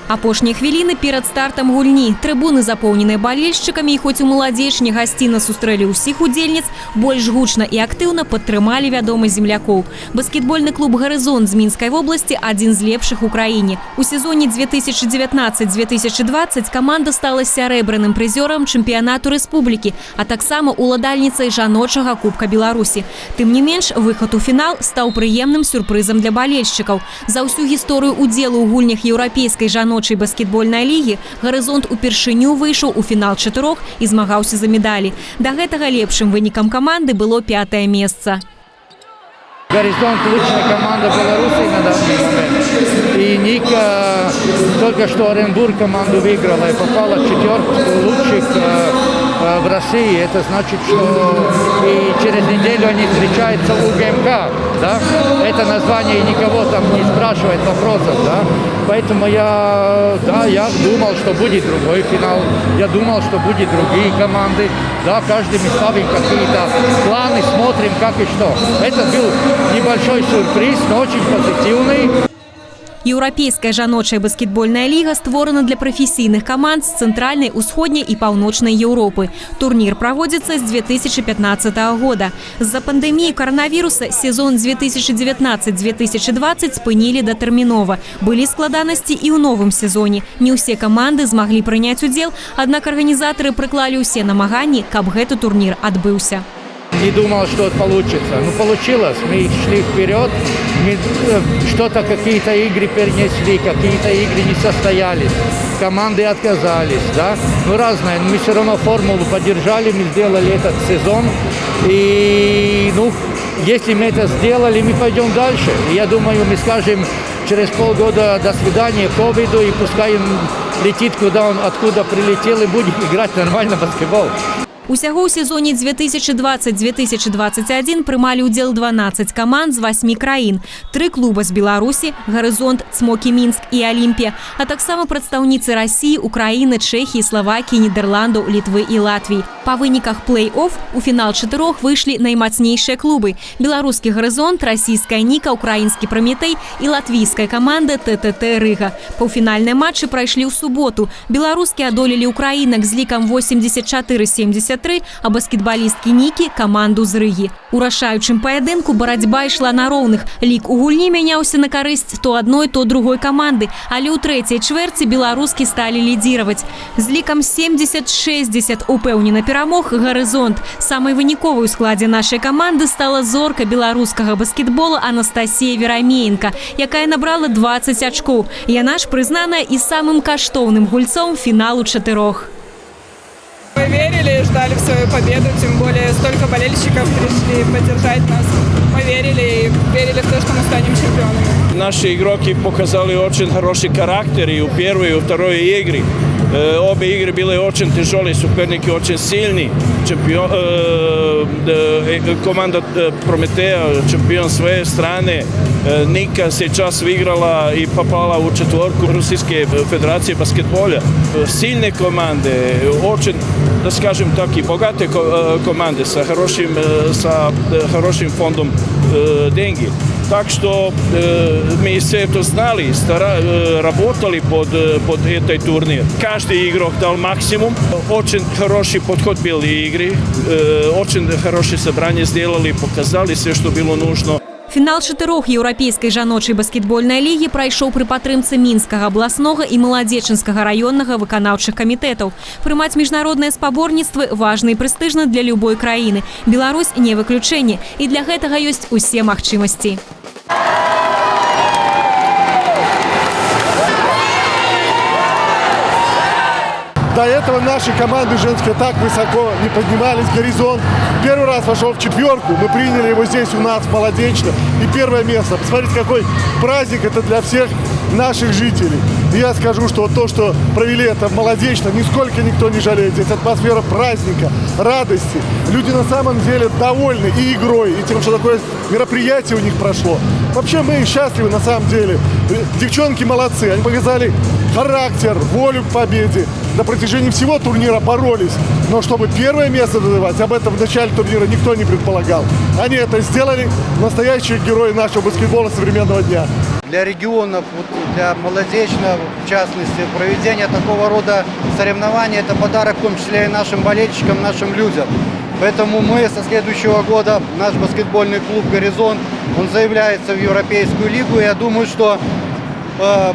Апошнія хвіліны перад стартам гульні. Трыбуны запоўненыя балельшчыкамі, і хоць у маладзеч не гасцінна сустрэлі ўсіх удзельніц, больш гучна і актыўна падтрымалі вядомых землякоў. Баскетбольны клуб «Гарызонт» з Мінскай вобласці адзін з лепшых у краіне. У сезоне 2019-2020 каманда стала сярэбраным прызёрам чэмпіянату рэспублікі, а таксама уладальніцай жаночага Кубка Беларусі. Тым не менш, выхад у фінал стаў прыемным сюрпрызам для балельшчыкаў. За ўсю гісторыю удзелу ў гульнях еўрапейскай жаночай баскетбольнай лігі «Гарызонт» упершыню выйшаў у фінал чатырох і змагаўся за медалі. Да гэтага лепшым вынікам каманды было 5-е месца. «Горизонт» – лучшая команда Беларуси на данный момент. И Ника только что Оренбург команду выиграла и попала в четверку лучших в России. Это значит, что и через неделю они встречаются у ГМК. Да? Это название никого там не спрашивает вопросов. Да? Поэтому я думал, что будет другой финал. Я думал, что будет другие команды. Да, каждый мы ставим какие-то планы, смотрим как и что. Это был небольшой сюрприз, но очень позитивный. Еўрапейская жаночая баскетбольная ліга створана для прафесійных каманд з цэнтральнай, усходняй і паўночнай Еўропы. Турнір праводзіцца з 2015 года. З-за пандэміі каранавіруса сезон 2019-2020 спынілі датэрмінова. Былі складанасці і ў новым сезоне. Не ўсе каманды змаглі прыняць удзел, аднак арганізатары прыклалі ўсе намаганні, каб гэты турнір адбыўся. Не думал, что получится. Ну, получилось. Мы шли вперед. Что-то, какие-то игры перенесли, какие-то игры не состоялись. Команды отказались, да. Ну, разное. Но мы все равно формулу поддержали, мы сделали этот сезон. И, ну, если мы это сделали, мы пойдем дальше. Я думаю, мы скажем через полгода до свидания ковиду, и пускай он летит, куда он, откуда прилетел, и будет играть нормально в баскетбол. Усяго ў сезоне 2020-2021 прымалі ўдзел 12 каманд з 8 краін. 3 клуба з Беларусі, «Гарызонт», «Цмокі Мінск» і «Алімпія», а таксама прадстаўніцы Расіі, Украіны, Чэхіі, Славакіі, Нідерландаў, Літвы і Латвіі. Па выніках плэй-офф у фінал чатырох выйшлі наймацнейшыя клубы: беларускі «Гарызонт», расійская «Ніка», украінскі «Праметэй» і латвійская каманда ТТТ «Рыга». Паўфінальныя матчы прайшлі ў суботу. Беларускі адолелі украінак з лікам 84-73, а баскетбалісткі «Нікі» каманду з Рыгі. У рашаючым паядынку барацьба ішла на роўных. Лік у гульні мяняўся на карысць то адной, то другой каманды, але ў трэцяй чвэрці беларускі сталі лідзіраваць. З лікам 70-60 упэўнена перамог «Гарызонт». Самай выніковай у складзе нашай каманды стала зорка беларускага баскетбола Анастасія Верамеенка, якая набрала 20 ачкоў. Яна ж прызнаная і самым каштоўным гульцом фіналу чатырох. Мы верили и ждали в свою победу, тем более столько болельщиков пришли поддержать нас. Мы верили и верили в то, что мы станем чемпионами. Наши игроки показали очень хороший характер и у первой, и у второй игры. Обе игры были очень тяжелые, соперники очень сильные. Команда «Прометея» чемпион своей страны. Ника сейчас выиграла и попала в четверку Российской Федерации баскетбола. Сильные команды, очень, да скажем так, и богатые команды с хорошим фондом денег. Так что мы все это знали, работали под этот турнир. Каждый игрок дал максимум. Очень хороший подход был и игры. Очень хорошее собрание сделали, показали все, что было нужно. Фінал чатырох еўрапейскай жаночай баскетбольнай лігі прайшоў пры падтрымцы мінскага абласнога і маладзечынскага раённага выканаўчых камітэтаў. Прымаць міжнародныя спаборніцтвы важна і прэстыжна для любой краіны. Беларусь не выключэнне, і для гэтага ёсць усе магчымасці. До этого наши команды женские так высоко не поднимались. «Горизонт» первый раз вошел в четверку. Мы приняли его здесь у нас, молодечно. И первое место. Посмотрите, какой праздник это для всех наших жителей. И я скажу, что то, что провели это молодечно, нисколько никто не жалеет. Здесь атмосфера праздника, радости. Люди на самом деле довольны и игрой, и тем, что такое мероприятие у них прошло. Вообще мы счастливы на самом деле. Девчонки молодцы. Они показали характер, волю к победе. На протяжении всего турнира боролись. Но чтобы первое место завоевать, об этом в начале турнира никто не предполагал. Они это сделали. Настоящие герои нашего баскетбола современного дня. для регионов, для молодежного, в частности, проведение такого рода соревнований – это подарок в том числе и нашим болельщикам, нашим людям. Поэтому мы со следующего года, наш баскетбольный клуб «Горизонт», он заявляется в Европейскую лигу. Я думаю, что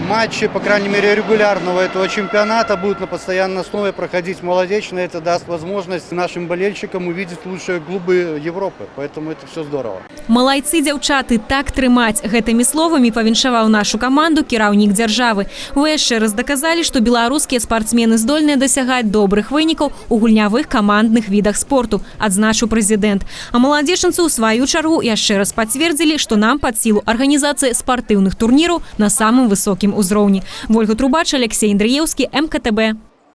матчи, по крайней мере, регулярного этого чемпионата будут на постоянной основе проходить молодечно. Это даст возможность нашим болельщикам увидеть лучшие клубы Европы. Поэтому это все здорово. Малайцы, дзяўчаты, так трымаць. Гэтымі словамі павіншаваў нашу каманду кіраўнік дзяржавы. Вы яшчэ раз даказалі, што беларускія спартсмены здольныя дасягаць добрых вынікаў у гульнявых камандных відах спорту, адзначыў прэзідэнт. А маладзечанцы ў сваю чаргу яшчэ раз пацвердзілі, што нам пад сілу арганізацыі спартыўных турніраў на самым высокім узроўні. Вольга Трубач, Алексей Індрыеўскі, МКТБ.